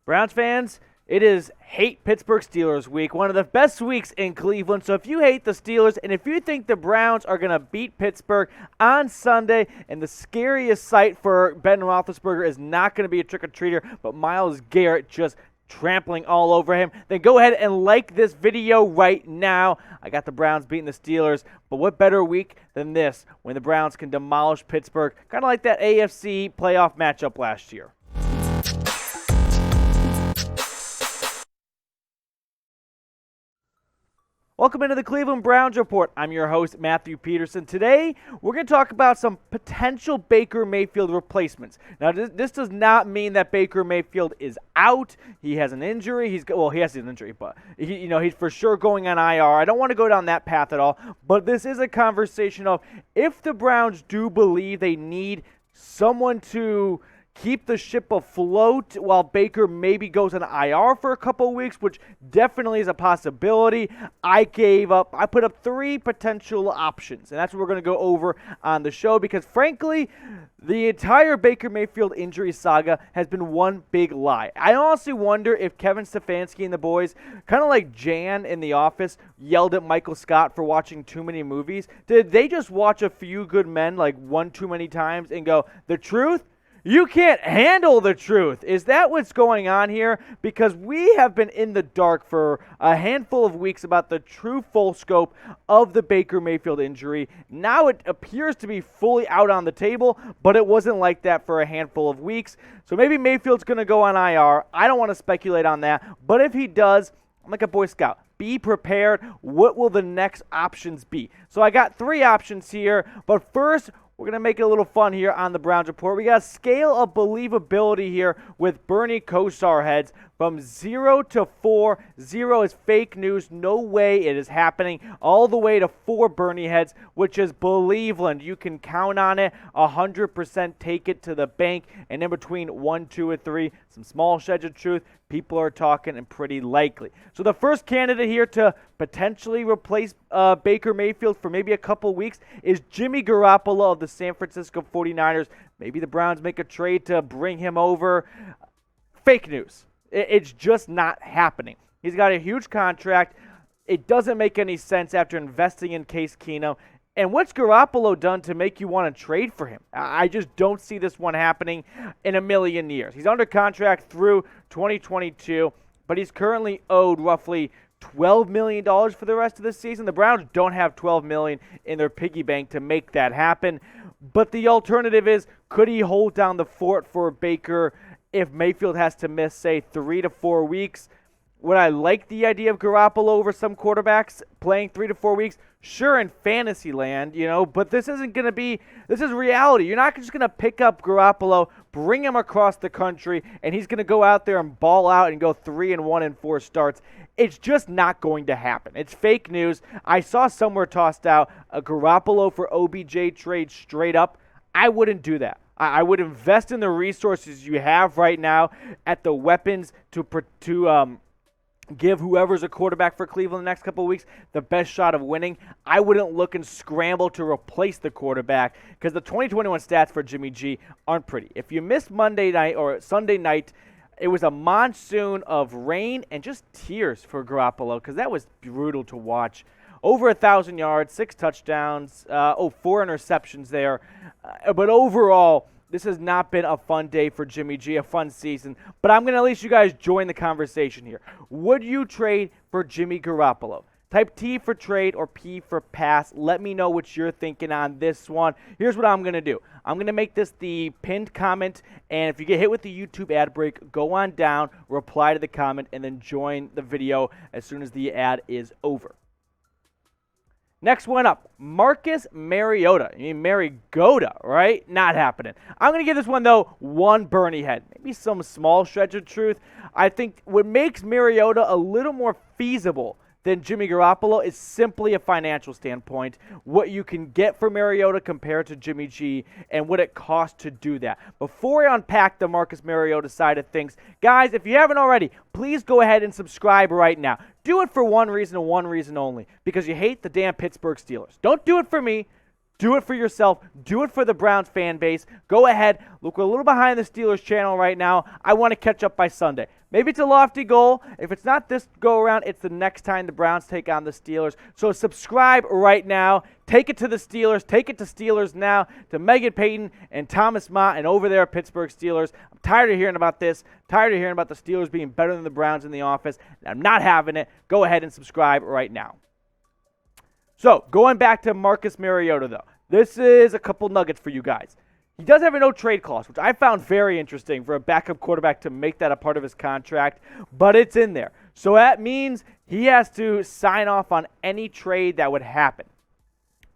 Browns fans, it is Hate Pittsburgh Steelers week, one of the best weeks in Cleveland. So if you hate the Steelers and if you think the Browns are going to beat Pittsburgh on Sunday, and the scariest sight for Ben Roethlisberger is not going to be a trick-or-treater, but Myles Garrett just trampling all over him, then go ahead and like this video right now. I got the Browns beating the Steelers, but what better week than this when the Browns can demolish Pittsburgh, kind of like that AFC playoff matchup last year. Welcome into the Cleveland Browns Report. I'm your host, Matthew Peterson. Today, we're going to talk about some potential Baker Mayfield replacements. Now, this does not mean that Baker Mayfield is out. He has an injury. He has an injury, but he's for sure going on IR. I don't want to go down that path at all, but this is a conversation of if the Browns do believe they need someone to keep the ship afloat while Baker maybe goes on IR for a couple of weeks, which definitely is a possibility. I put up 3 potential options, and that's what we're going to go over on the show because, frankly, the entire Baker Mayfield injury saga has been one big lie. I honestly wonder if Kevin Stefanski and the boys, kind of like Jan in The Office, yelled at Michael Scott for watching too many movies. Did they just watch A Few Good Men like one too many times and go, the truth? You can't handle the truth. Is that what's going on here? Because we have been in the dark for a handful of weeks about the true full scope of the Baker Mayfield injury. Now it appears to be fully out on the table, but it wasn't like that for a handful of weeks. So maybe Mayfield's going to go on IR. I don't want to speculate on that, but if he does, I'm like a Boy Scout. Be prepared. What will the next options be? So I got 3 options here, but first, we're going to make it a little fun here on the Browns Report. We got a scale of believability here with Bernie Kosar heads from 0 to 4. 0 is fake news. No way it is happening. All the way to 4 Bernie heads, which is Believeland. You can count on it. 100% take it to the bank. And in between 1, 2, and 3, some small sheds of truth. People are talking and pretty likely. So the first candidate here to potentially replace Baker Mayfield for maybe a couple weeks is Jimmy Garoppolo of the San Francisco 49ers. Maybe the Browns make a trade to bring him over. Fake news. It's just not happening. He's got a huge contract. It doesn't make any sense after investing in Case Keenum. And what's Garoppolo done to make you want to trade for him? I just don't see this one happening in a million years. He's under contract through 2022, but he's currently owed roughly $12 million for the rest of the season. The Browns don't have $12 million in their piggy bank to make that happen. But the alternative is, could he hold down the fort for Baker if Mayfield has to miss, say, 3 to 4 weeks? Would I like the idea of Garoppolo over some quarterbacks playing 3 to 4 weeks? Sure, in fantasy land, but this isn't going to be, this is reality. You're not just going to pick up Garoppolo, bring him across the country, and he's going to go out there and ball out and go 3-1 in 4 starts. It's just not going to happen. It's fake news. I saw somewhere tossed out a Garoppolo for OBJ trade straight up. I wouldn't do that. I would invest in the resources you have right now at the weapons to give whoever's a quarterback for Cleveland the next couple of weeks the best shot of winning. I wouldn't look and scramble to replace the quarterback because the 2021 stats for Jimmy G aren't pretty. If you missed Monday night or Sunday night, it was a monsoon of rain and just tears for Garoppolo because that was brutal to watch. Over 1,000 yards, 6 touchdowns, 4 interceptions there. But overall, this has not been a fun day for Jimmy G, a fun season. But I'm going to at least you guys join the conversation here. Would you trade for Jimmy Garoppolo? Type T for trade or P for pass. Let me know what you're thinking on this one. Here's what I'm going to do. I'm going to make this the pinned comment, and if you get hit with the YouTube ad break, go on down, reply to the comment, and then join the video as soon as the ad is over. Next one up, Marcus Mariota. Mariota, right? Not happening. I'm going to give this one, though, 1 Bernie head. Maybe some small stretch of truth. I think what makes Mariota a little more feasible than Jimmy Garoppolo is simply a financial standpoint, what you can get for Mariota compared to Jimmy G and what it costs to do that. Before I unpack the Marcus Mariota side of things, guys, if you haven't already, please go ahead and subscribe right now. Do it for one reason and one reason only, because you hate the damn Pittsburgh Steelers. Don't do it for me. Do it for yourself. Do it for the Browns fan base. Go ahead. Look, we're a little behind the Steelers channel right now. I want to catch up by Sunday. Maybe it's a lofty goal. If it's not this go-around, it's the next time the Browns take on the Steelers. So subscribe right now. Take it to the Steelers. Take it to Steelers Now, to Megan Payton and Thomas Mott and over there at Pittsburgh Steelers. I'm tired of hearing about this. Tired of hearing about the Steelers being better than the Browns in the office. I'm not having it. Go ahead and subscribe right now. So, going back to Marcus Mariota, though. This is a couple nuggets for you guys. He does have a no-trade clause, which I found very interesting for a backup quarterback to make that a part of his contract, but it's in there. So that means he has to sign off on any trade that would happen.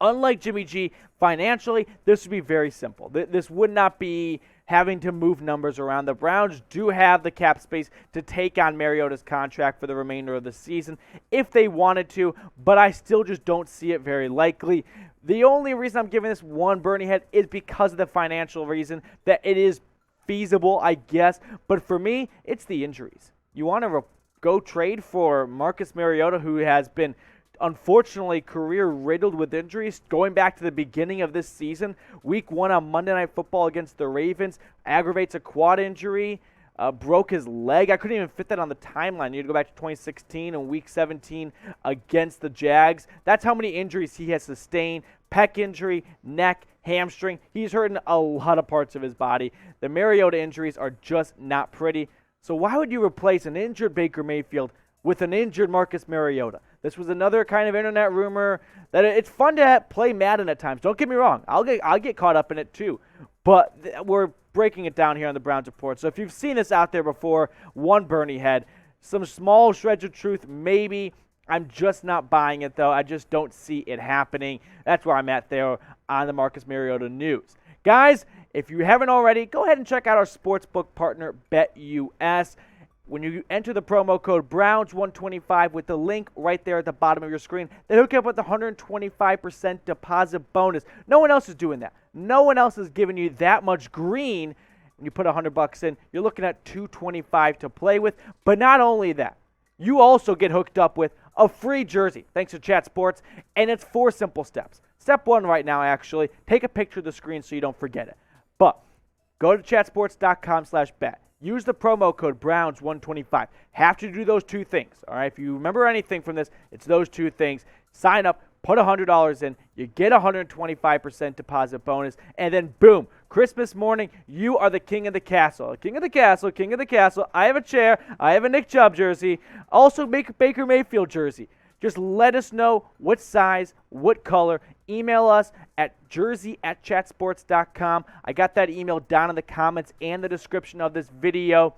Unlike Jimmy G, financially, this would be very simple. This would not be having to move numbers around. The Browns do have the cap space to take on Mariota's contract for the remainder of the season if they wanted to, but I still just don't see it very likely. The only reason I'm giving this one Bernie head is because of the financial reason that it is feasible, I guess, but for me, it's the injuries. You want to go trade for Marcus Mariota, who has been unfortunately career riddled with injuries going back to the beginning of this season. Week 1 on Monday Night Football against the Ravens, aggravates a quad injury, broke his leg. I couldn't even fit that on the timeline. You had to go back to 2016 and Week 17 against the Jags. That's how many injuries he has sustained. Pec injury, neck, hamstring. He's hurting a lot of parts of his body. The Mariota injuries are just not pretty. So why would you replace an injured Baker Mayfield with an injured Marcus Mariota? This was another kind of internet rumor that it's fun to play Madden at times. Don't get me wrong. I'll get caught up in it too. But we're breaking it down here on the Browns Report. So if you've seen this out there before, one Bernie head, some small shreds of truth, maybe. I'm just not buying it, though. I just don't see it happening. That's where I'm at there on the Marcus Mariota news. Guys, if you haven't already, go ahead and check out our sportsbook partner, BetUS. When you enter the promo code Browns125 with the link right there at the bottom of your screen, they hook you up with the 125% deposit bonus. No one else is doing that. No one else is giving you that much green. When you put $100 in, you're looking at $225 to play with. But not only that, you also get hooked up with a free jersey, thanks to Chat Sports, and it's 4 simple steps. Step 1 right now, actually, take a picture of the screen so you don't forget it. But go to chatsports.com/bet. Use the promo code Browns125. Have to do those 2 things, all right? If you remember anything from this, it's those 2 things. Sign up, put $100 in, you get a 125% deposit bonus, and then boom, Christmas morning, you are the king of the castle. King of the castle, king of the castle. I have a chair. I have a Nick Chubb jersey. Also, make a Baker Mayfield jersey. Just let us know what size, what color. Email us at jersey@chatsports.com. I got that email down in the comments and the description of this video.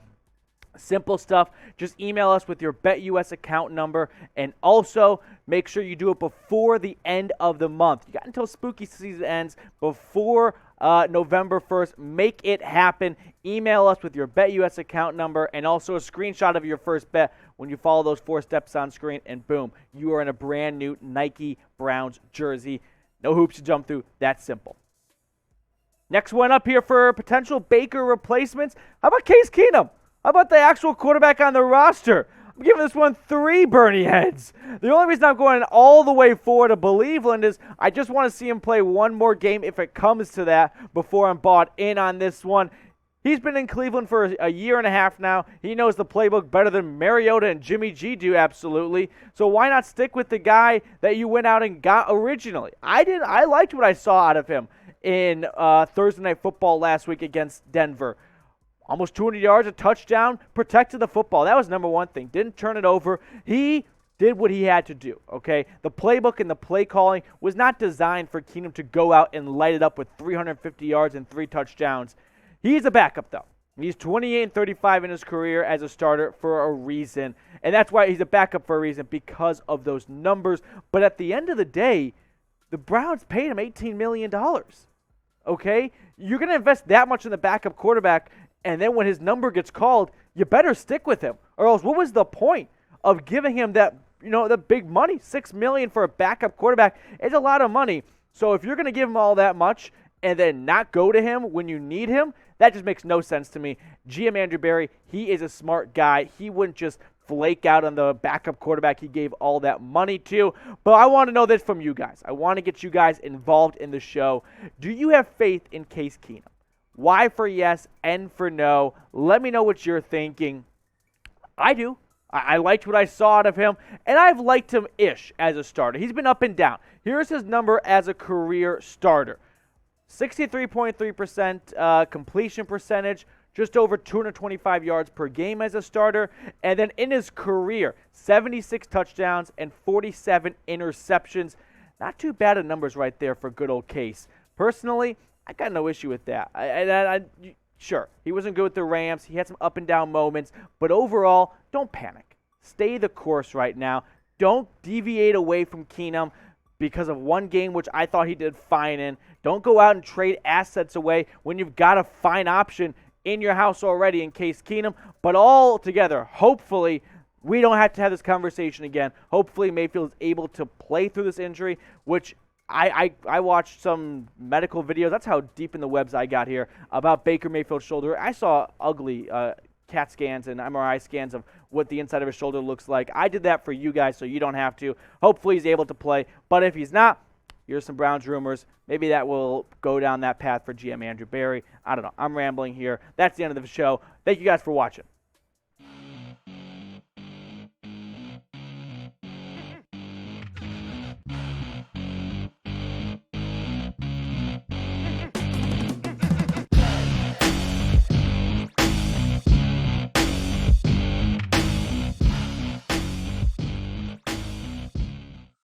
Simple stuff. Just email us with your BetUS account number, and also make sure you do it before the end of the month. You got until spooky season ends before November 1st. Make it happen. Email us with your BetUS account number and also a screenshot of your first bet when you follow those 4 steps on screen, and boom, you are in a brand new Nike Browns jersey. No hoops to jump through. That's simple. Next one up here for potential Baker replacements. How about Case Keenum? How about the actual quarterback on the roster? I'm giving this one 3 Bernie heads. The only reason I'm going all the way forward to Believeland is I just want to see him play one more game if it comes to that before I'm bought in on this one. He's been in Cleveland for a year and a half now. He knows the playbook better than Mariota and Jimmy G do, absolutely. So why not stick with the guy that you went out and got originally? I liked what I saw out of him in Thursday Night Football last week against Denver. Almost 200 yards, a touchdown, protected the football. That was number one thing. Didn't turn it over. He did what he had to do, okay? The playbook and the play calling was not designed for Keenum to go out and light it up with 350 yards and 3 touchdowns. He's a backup, though. He's 28-35 in his career as a starter for a reason, and that's why he's a backup for a reason, because of those numbers. But at the end of the day, the Browns paid him $18 million, okay? You're going to invest that much in the backup quarterback, and then when his number gets called, you better stick with him. Or else what was the point of giving him that, the big money? $6 million for a backup quarterback is a lot of money. So if you're going to give him all that much and then not go to him when you need him, that just makes no sense to me. GM Andrew Berry, he is a smart guy. He wouldn't just flake out on the backup quarterback he gave all that money to. But I want to know this from you guys. I want to get you guys involved in the show. Do you have faith in Case Keenum? Y for yes, N for no. Let me know what you're thinking. I do. I liked what I saw out of him, and I've liked him-ish as a starter. He's been up and down. Here's his number as a career starter. 63.3% completion percentage, just over 225 yards per game as a starter. And then in his career, 76 touchdowns and 47 interceptions. Not too bad of numbers right there for good old Case. Personally, I got no issue with that. Sure, he wasn't good with the Rams. He had some up and down moments. But overall, don't panic. Stay the course right now. Don't deviate away from Keenum because of one game, which I thought he did fine in. Don't go out and trade assets away when you've got a fine option in your house already in Case Keenum. But all together, hopefully, we don't have to have this conversation again. Hopefully, Mayfield is able to play through this injury, which I watched some medical videos. That's how deep in the webs I got here about Baker Mayfield's shoulder. I saw ugly CAT scans and MRI scans of what the inside of his shoulder looks like. I did that for you guys so you don't have to. Hopefully he's able to play. But if he's not, here's some Browns rumors. Maybe that will go down that path for GM Andrew Berry. I don't know. I'm rambling here. That's the end of the show. Thank you guys for watching.